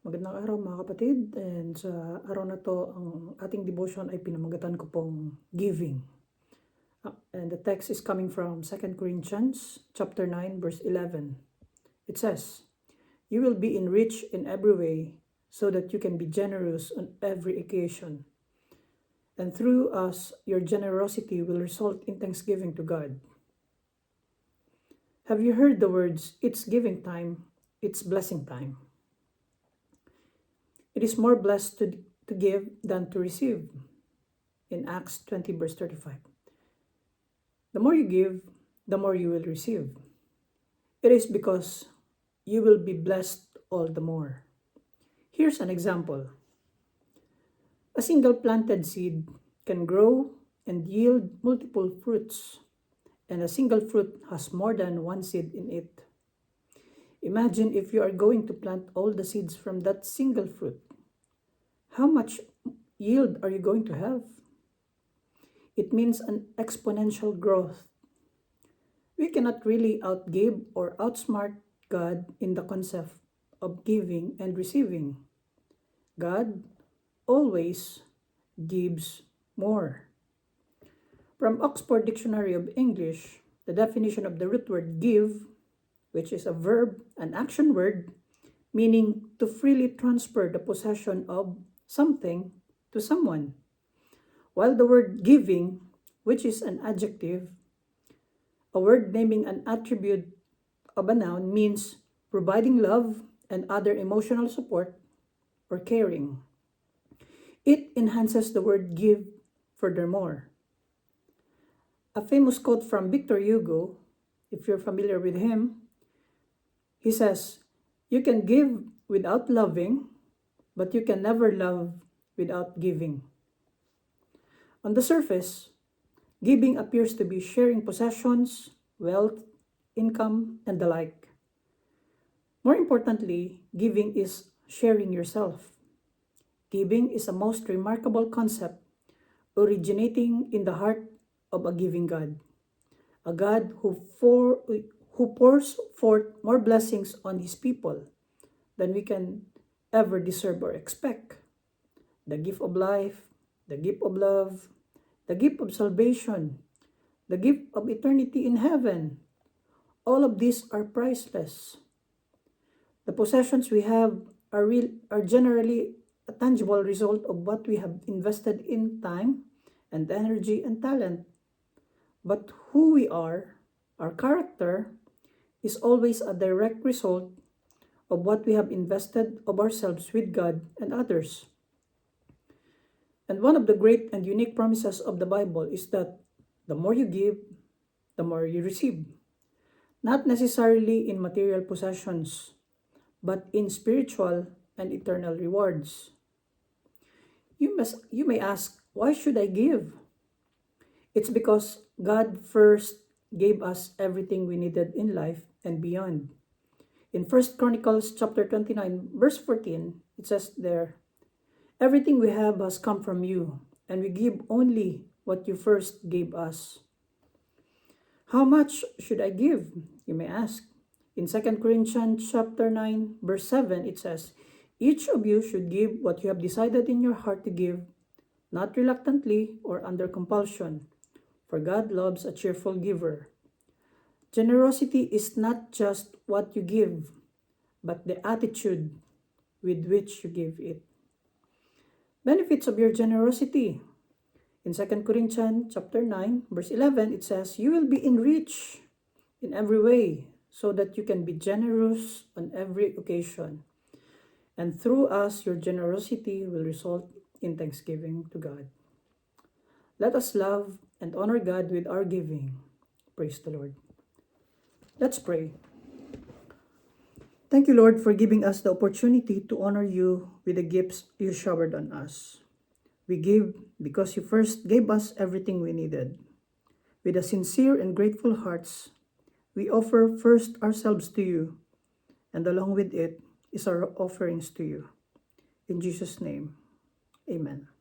Magandang araw mga kapatid, and sa araw na to, ang ating devotion ay pinamagatan ko pong giving. And the text is coming from 2 Corinthians chapter 9 verse 11. It says, "You will be enriched in every way so that you can be generous on every occasion. And through us, your generosity will result in thanksgiving to God." Have you heard the words, "It's giving time, it's blessing time"? It is more blessed to give than to receive. In Acts 20 verse 35. The more you give, the more you will receive. It is because you will be blessed all the more. Here's an example. A single planted seed can grow and yield multiple fruits, and a single fruit has more than one seed in it. Imagine if you are going to plant all the seeds from that single fruit. How much yield are you going to have? It means an exponential growth. We cannot really outgive or outsmart God in the concept of giving and receiving. God always gives more. From Oxford Dictionary of English, the definition of the root word give, which is a verb, an action word, meaning to freely transfer the possession of something to someone. While the word giving, which is an adjective, a word naming an attribute of a noun, means providing love and other emotional support or caring. It enhances the word give furthermore. A famous quote from Victor Hugo, if you're familiar with him, he says, "You can give without loving, but you can never love without giving." On the surface, giving appears to be sharing possessions, wealth, income, and the like. More importantly, giving is sharing yourself. Giving is a most remarkable concept originating in the heart of a giving God. A God who pours forth more blessings on His people than we can ever deserve or expect. The gift of life, the gift of love, the gift of salvation, the gift of eternity in heaven. All of these are priceless. The possessions we have are generally a tangible result of what we have invested in time and energy and talent. But who we are, our character, is always a direct result of what we have invested of ourselves with God and others. And one of the great and unique promises of the Bible is that the more you give, the more you receive. Not necessarily in material possessions, but in spiritual and eternal rewards. You may ask, why should I give? It's because God first gave us everything we needed in life and beyond. In 1 Chronicles chapter 29, verse 14, it says there, "Everything we have has come from you, and we give only what you first gave us." How much should I give? You may ask. In 2 Corinthians chapter 9, verse 7, it says, "Each of you should give what you have decided in your heart to give, not reluctantly or under compulsion, for God loves a cheerful giver." Generosity is not just what you give, but the attitude with which you give it. Benefits of your generosity. In 2 Corinthians chapter 9, verse 11, it says, "You will be enriched in every way so that you can be generous on every occasion. And through us, your generosity will result in thanksgiving to God." Let us love and honor God with our giving. Praise the Lord. Let's pray. Thank you, Lord, for giving us the opportunity to honor you with the gifts you showered on us. We give because you first gave us everything we needed. With a sincere and grateful hearts, we offer first ourselves to you, and along with it is our offerings to you. In Jesus' name, amen.